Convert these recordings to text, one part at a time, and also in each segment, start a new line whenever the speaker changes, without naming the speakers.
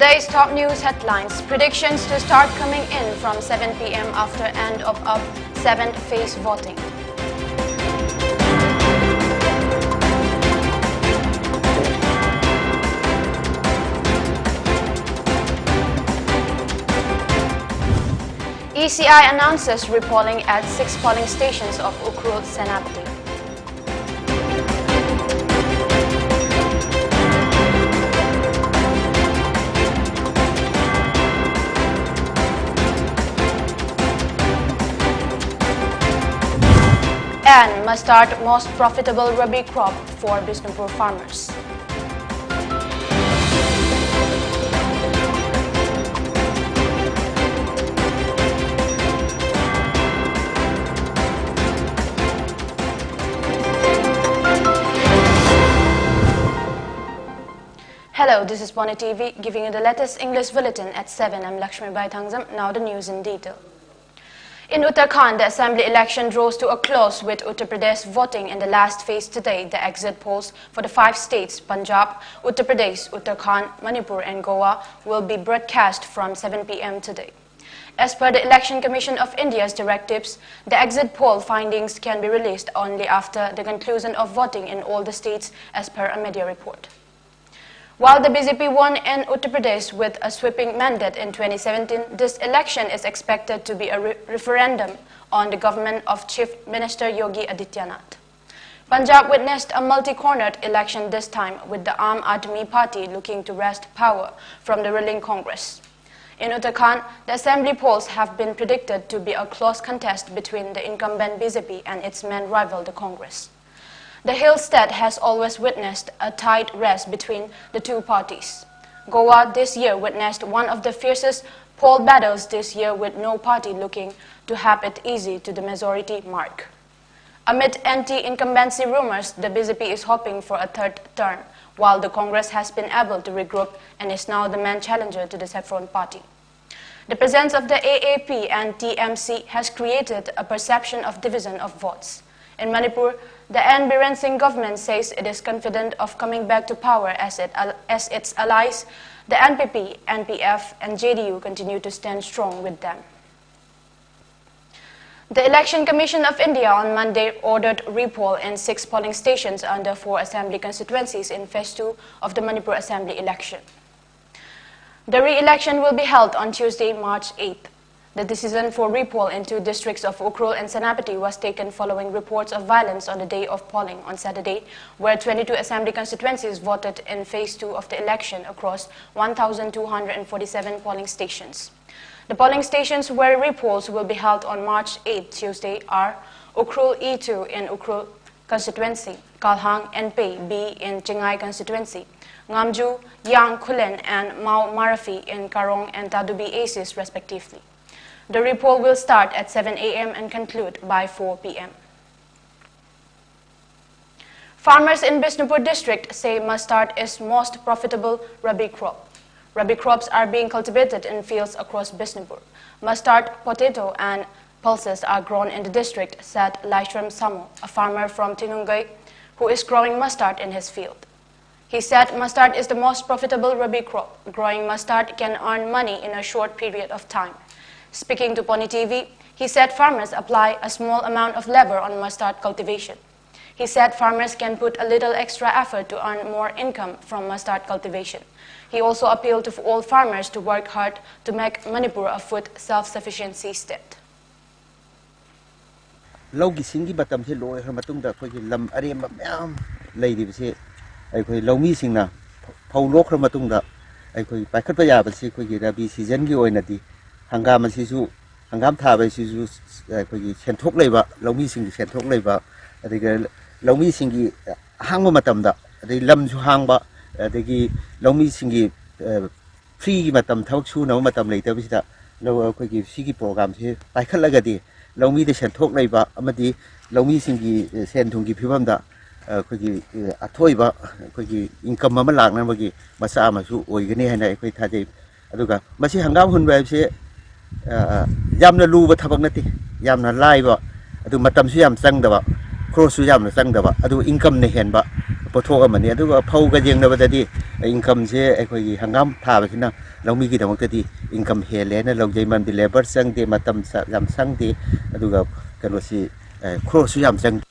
Today's top news headlines. Predictions to start coming in from 7 p.m. after end of up 7th phase voting. ECI announces repolling at 6 polling stations of Ukhrul Senapati. And mustard most profitable rabi crop for Bishnupur farmers. Hello, this is Bonnet TV giving you the latest English bulletin at 7. I'm LAKSMIBAI Thangzam. Now the news in detail. In Uttarakhand, the assembly election draws to a close with Uttar Pradesh voting in the last phase today. The exit polls for the 5 states, Punjab, Uttar Pradesh, Uttarakhand, Manipur and Goa will be broadcast from 7 p.m. today. As per the Election Commission of India's directives, the exit poll findings can be released only after the conclusion of voting in all the states as per a media report. While the BJP won in Uttar Pradesh with a sweeping mandate in 2017, this election is expected to be a referendum on the government of Chief Minister Yogi Adityanath. Punjab witnessed a multi-cornered election this time, with the Aam Aadmi Party looking to wrest power from the ruling Congress. In Uttarakhand, the assembly polls have been predicted to be a close contest between the incumbent BJP and its main rival, the Congress. The hill state has always witnessed a tight race between the two parties. Goa this year witnessed one of the fiercest poll battles this year, with no party looking to have it easy to the majority mark. Amid anti-incumbency rumors, the BJP is hoping for a third term, while the Congress has been able to regroup and is now the main challenger to the Saffron party. The presence of the AAP and TMC has created a perception of division of votes. In Manipur, the N. Biren Singh government says it is confident of coming back to power as its allies, the NPP, NPF and JDU continue to stand strong with them. The Election Commission of India on Monday ordered repoll in 6 polling stations under 4 assembly constituencies in phase 2 of the Manipur assembly election. The re-election will be held on Tuesday, March 8th. The decision for repoll in 2 districts of Ukhrul and Senapati was taken following reports of violence on the day of polling on Saturday, where 22 assembly constituencies voted in phase 2 of the election across 1,247 polling stations. The polling stations where repolls will be held on March 8, Tuesday, are Ukhrul E2 in Ukhrul constituency, Kalhang NP B in Chingai constituency, Ngamju, Yang Khulen and Mau Marafi in Karong and Tadubi Aces respectively. The repoll will start at 7 a.m. and conclude by 4 p.m. Farmers in Bishnupur district say mustard is most profitable rabi crop. Rabi crops are being cultivated in fields across Bishnupur. Mustard, potato and pulses are grown in the district, said Laishram Samu, a farmer from Tinungai, who is growing mustard in his field. He said mustard is the most profitable rabi crop. Growing mustard can earn money in a short period of time. Speaking to Pony TV, he said farmers apply a small amount of labor on mustard cultivation. He said farmers can put a little extra effort to earn more income from mustard cultivation. He also appealed to all farmers to work hard to make Manipur a food self-sufficiency state.
Laugi singi batam se loi har matung da khoi lam arem myam leidi bse ai khoi lomi singna phau lok har matung da ai khoi paikhat pa ya ba se khoi gi rabi season gi oina di hangam asisu hangam tha ba sisu khoi gi senthok leiba lomi singi senthok leiba adiga lomi singi hangba matam da adi lam su hangba adigi lomi singi free gi matam thawak su na matam leita bisida lo khoi gi sigi program se paikhat laga di Lomi de senthok leiba amadi lomi singi senthungi phibam da khoi athoiba khoi income ama lakna bagi masa amasu oigani hana khoi thajai aduga masi hangam hunba se yamna luba thabak nati yamna laiba adu matam su yam changdaba cross su yamna changdaba adu income ne henba pothok amani aduga phau ga jengna badadi income je ekhoi hangam tha ba khina lawmi gi damak ti income hele na lawjai man di labor sang de matam jam sang de aduga kano si khro su yam sang.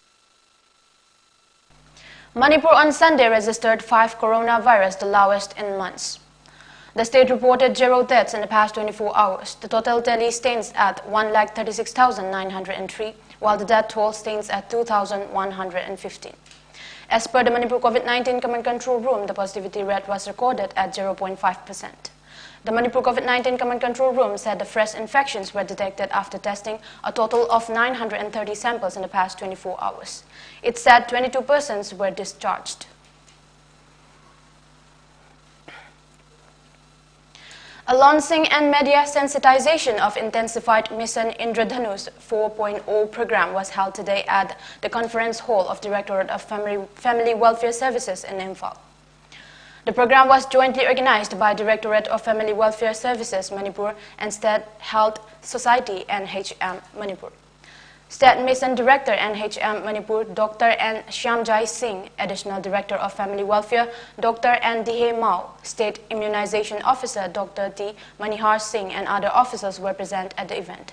Manipur on Sunday registered 5 coronavirus, the lowest in months. The state reported 0 deaths in the past 24 hours. The total tally stands at 1,36,903, while the death toll stands at 2,115. As per the Manipur COVID-19 Command Control Room, the positivity rate was recorded at 0.5%. The Manipur COVID-19 Command Control Room said the fresh infections were detected after testing a total of 930 samples in the past 24 hours. It said 22 persons were discharged. A launching and media sensitization of intensified Mission Indradhanush 4.0 program was held today at the conference hall of Directorate of Family Welfare Services in Imphal. The program was jointly organized by Directorate of Family Welfare Services Manipur and State Health Society NHM Manipur. State Mission Director NHM Manipur Dr. N. Shyamjai Singh, Additional Director of Family Welfare Dr. N. Dihe Mao, State Immunization Officer Dr. T. Manihar Singh and other officers were present at the event.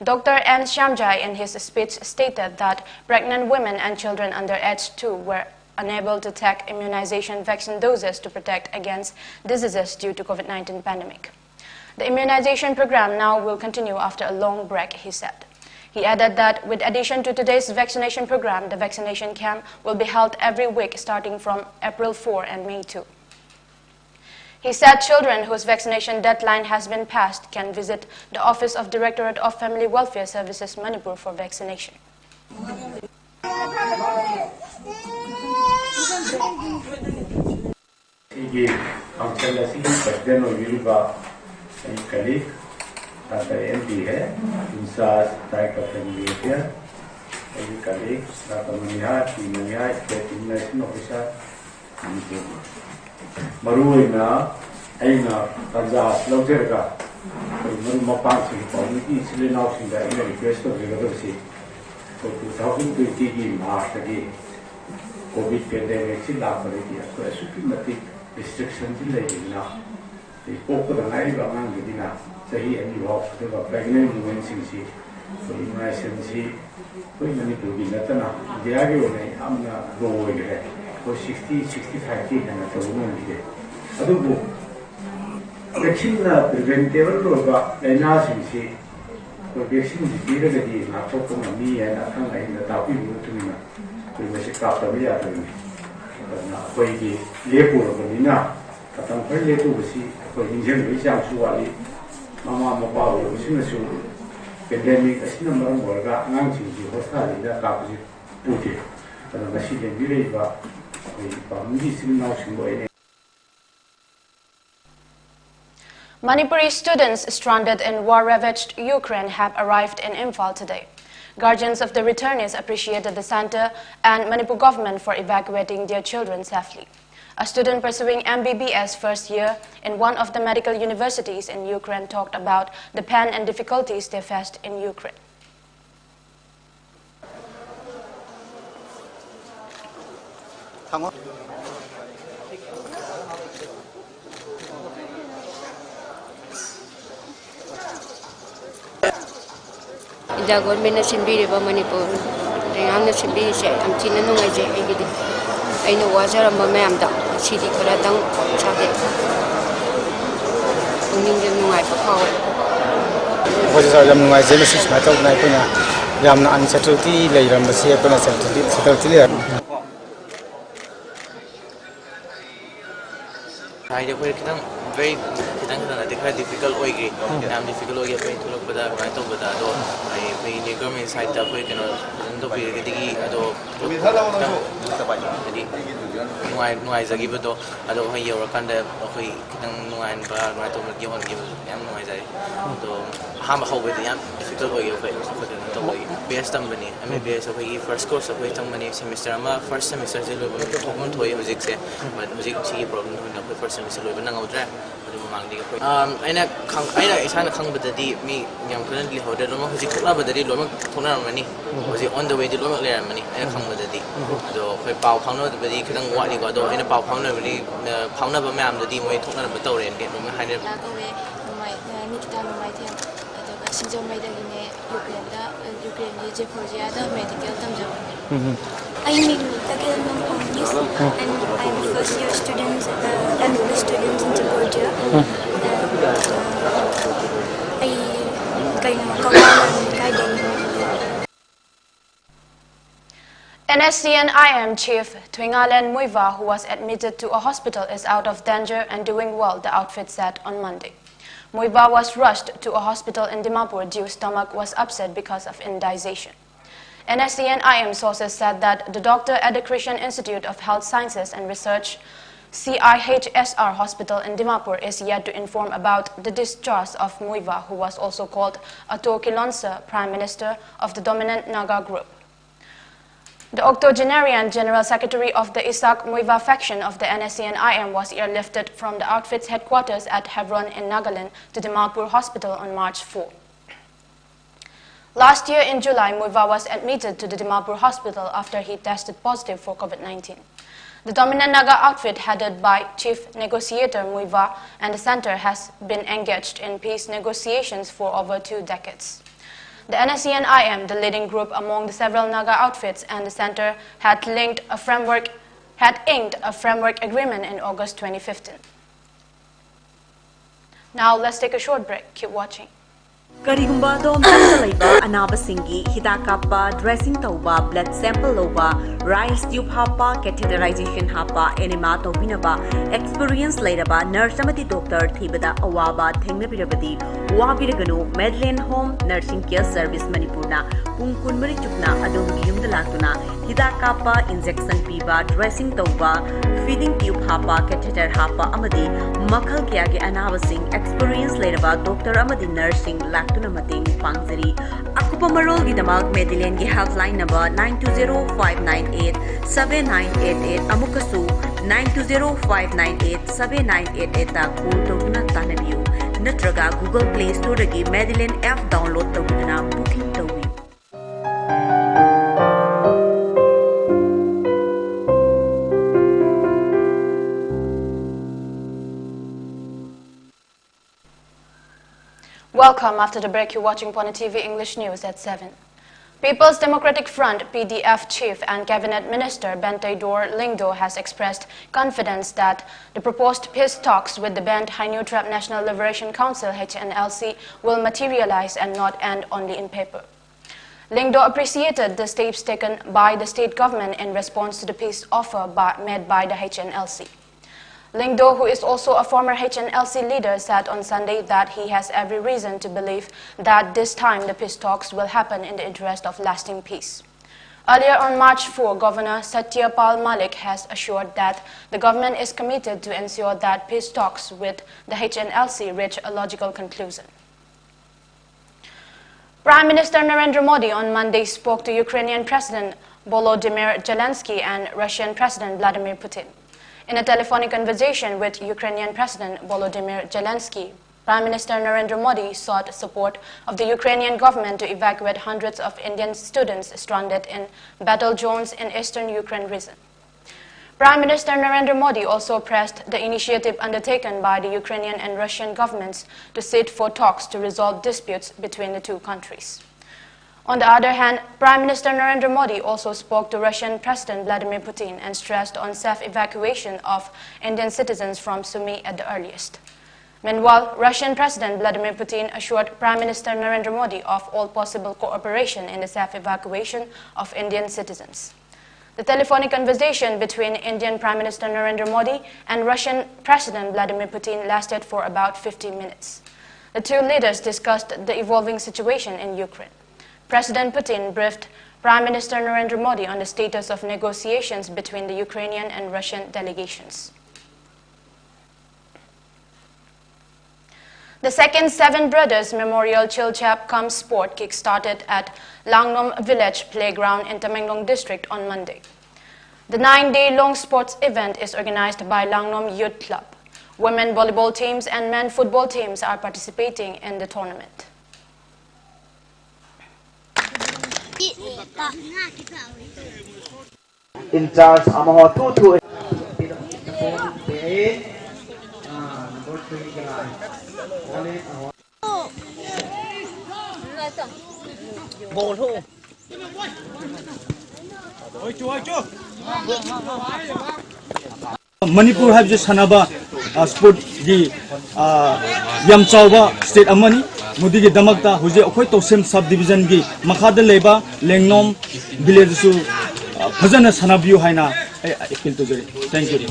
Dr. N. Shyamjai in his speech stated that pregnant women and children under age 2 were unable to take immunization vaccine doses to protect against diseases due to COVID-19 pandemic. The immunization program now will continue after a long break, he said. He added that with addition to today's vaccination program, the vaccination camp will be held every week starting from April 4 and May 2. He said children whose vaccination deadline has been passed can visit the Office of Directorate of Family Welfare Services Manipur for vaccination.
Dr. MD है, INSAS type of family है, एक colleague, doctor मनिहार state immunisation officer, मरुई ना, ऐना पंजाब लोगों का, मरु मपान से community इसलिए now सिंगा इन्हें रिक्वेस्ट कर रहे हैं कि 2020 की मार्च तक कोविड पेंडेमिक से लाभ पड़ेगी, तो ऐसे की मत रिस्ट्रिक्शन भी लगेगी ना, तो कोविड हमारी बांग गिरी ना सही अनुभव तो प्रेग्नेंट वुमेन सिंसी तो इम्यूनाइजेशन सी कोई मणिपुर की नतना दिया गया उन्हें हमने लो हो गए तो 60-65 की है ना तो वुमेन की अदु वो वैक्सीन ना प्रिवेंटेबल रोगा लेना सिंसी तो वैक्सीन जितने लगी ना तो मम्मी है ना खाना है ना तापी मुझे ना कोई वैसे काफी भी आता है ना कोई भी ले पूरा बनी ना खत्म कर ले तो वैसी कोई इंजन भी चांस हुआ ली Mama mobile using the pandemic as number of Borga, announcing the hostile that capacity put it. But the machine and village was
Manipuri students stranded in war-ravaged Ukraine have arrived in Imphal today. Guardians of the returnees appreciated the center and Manipur government for evacuating their children safely. A student pursuing MBBS first year in one of the medical universities in Ukraine talked about the pain and difficulties they faced in Ukraine.
The government is in Manipur. They are not in I'm telling you, I know what I'm a man. She did for a down chatted. Only the night for power.
What is our Genesis matter? Yam uncertainty later on the sea upon a settled.
Very difficult way. I'm difficult way to look at that. I told that I made the government side that way. No, I give it. I don't hear a kind of no, and I told you want to give him no, ham with the difficult way of BS tambani BS of first course of tambani semester first semester se lobo thokon thoi music se but music chi problem no first semester lobo nang outra mang di ko aina isana khang badadi mi yam currently hoder lo music thokla badadi lo thona mani was on the way to lo le mani aina khang badadi do khoi pau khang no badi khang wa ni ko do aina pau khang no badi phang na ba mam dadi moi thokna ba taw ren ke no ma haine
medical I'm first year students, MBA students in Georgia.
NSCN-IM Chief Twingalen Muiva, who was admitted to a hospital, is out of danger and doing well, the outfit said on Monday. Muiva was rushed to a hospital in Dimapur due stomach was upset because of indigestion. NSCN-IM sources said that the doctor at the Christian Institute of Health Sciences and Research, CIHSR Hospital in Dimapur, is yet to inform about the discharge of Muiva, who was also called Ato Kilonsa, Prime Minister of the dominant Naga group. The octogenarian General Secretary of the Isak Muiva faction of the NSCN-IM was airlifted from the outfit's headquarters at Hebron in Nagaland to Dimapur Hospital on March 4. Last year in July, Muiva was admitted to the Dimapur Hospital after he tested positive for COVID-19. The dominant Naga outfit, headed by Chief Negotiator Muiva, and the center has been engaged in peace negotiations for over 2 decades. The NSCN-IM, the leading group among the several Naga outfits, and the center had inked a framework agreement in August 2015. Now let's take a short break. Keep watching.
Karigumba do mentalaiba anabasingi hitakapa dressing tauba blood sample loba rice tube hapa catheterization hapa enema tobinaba experience lairaba nurse amati doctor thibada awaba thengnabirabadi wabiraganu Medlane Home Nursing Care Service Manipurna pungkun mari chukna adom yumda laktuna hitakapa injection piba dressing tauba feeding tube hapa catheter hapa amadi makhal kya ge anabasing experience lairaba doctor amadi nursing tuna mating pangzari akupa marol gi damak Medlane gi helpline number 9205987988 amukasu 9205987988 ta call tawna tanabiu natraga Google Play Store gi Medlane app download tawna booking tawi.
Welcome. After the break, you're watching Pony TV English News at 7. People's Democratic Front (PDF) Chief and Cabinet Minister Bente Dor Lingdo has expressed confidence that the proposed peace talks with the banned Hainutrap National Liberation Council (HNLC) will materialize and not end only in paper. Lingdo appreciated the steps taken by the state government in response to the peace offer made by the HNLC. Lingdo, who is also a former HNLC leader, said on Sunday that he has every reason to believe that this time the peace talks will happen in the interest of lasting peace. Earlier on March 4, Governor Satyapal Malik has assured that the government is committed to ensure that peace talks with the HNLC reach a logical conclusion. Prime Minister Narendra Modi on Monday spoke to Ukrainian President Volodymyr Zelensky and Russian President Vladimir Putin. In a telephonic conversation with Ukrainian President Volodymyr Zelensky, Prime Minister Narendra Modi sought support of the Ukrainian government to evacuate hundreds of Indian students stranded in battle zones in eastern Ukraine region. Prime Minister Narendra Modi also pressed the initiative undertaken by the Ukrainian and Russian governments to sit for talks to resolve disputes between the two countries. On the other hand, Prime Minister Narendra Modi also spoke to Russian President Vladimir Putin and stressed on safe evacuation of Indian citizens from Sumy at the earliest. Meanwhile, Russian President Vladimir Putin assured Prime Minister Narendra Modi of all possible cooperation in the safe evacuation of Indian citizens. The telephonic conversation between Indian Prime Minister Narendra Modi and Russian President Vladimir Putin lasted for about 50 minutes. The two leaders discussed the evolving situation in Ukraine. President Putin briefed Prime Minister Narendra Modi on the status of negotiations between the Ukrainian and Russian delegations. The second Seven Brothers Memorial Chilchap Cum Sport kick-started at Langnom Village Playground in Tamenglong District on Monday. The 9-day-long sports event is organized by Langnom Youth Club. Women volleyball teams and men football teams are participating in the tournament.
In charge, Amaho 2-2.
Manipur have just Hanaba sport the Yamchawa state Amani, Mudi Damakta, who's a Okotosem subdivision gi, Makada Leba, Lengnom, village to Hazana Sanabu Haina. Thank you.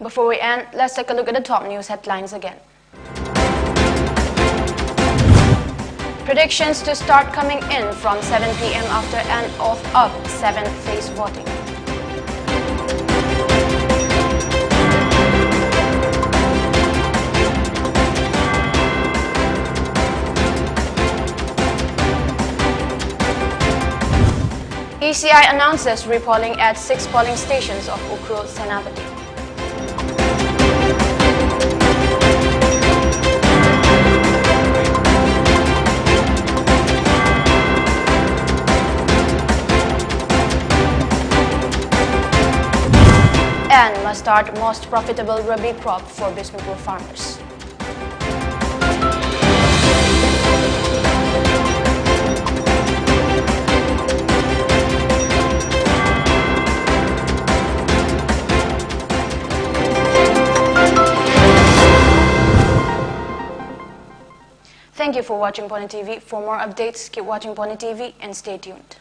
Before we end, let's take a look at the top news headlines again. Predictions to start coming in from 7 p.m. after end of up 7th phase voting. ECI announces repolling at 6 polling stations of Ukrul Senapati. And must start most profitable Rabi crop for Bisnupur farmers. Thank you for watching Pony TV. For more updates, keep watching Pony TV and stay tuned.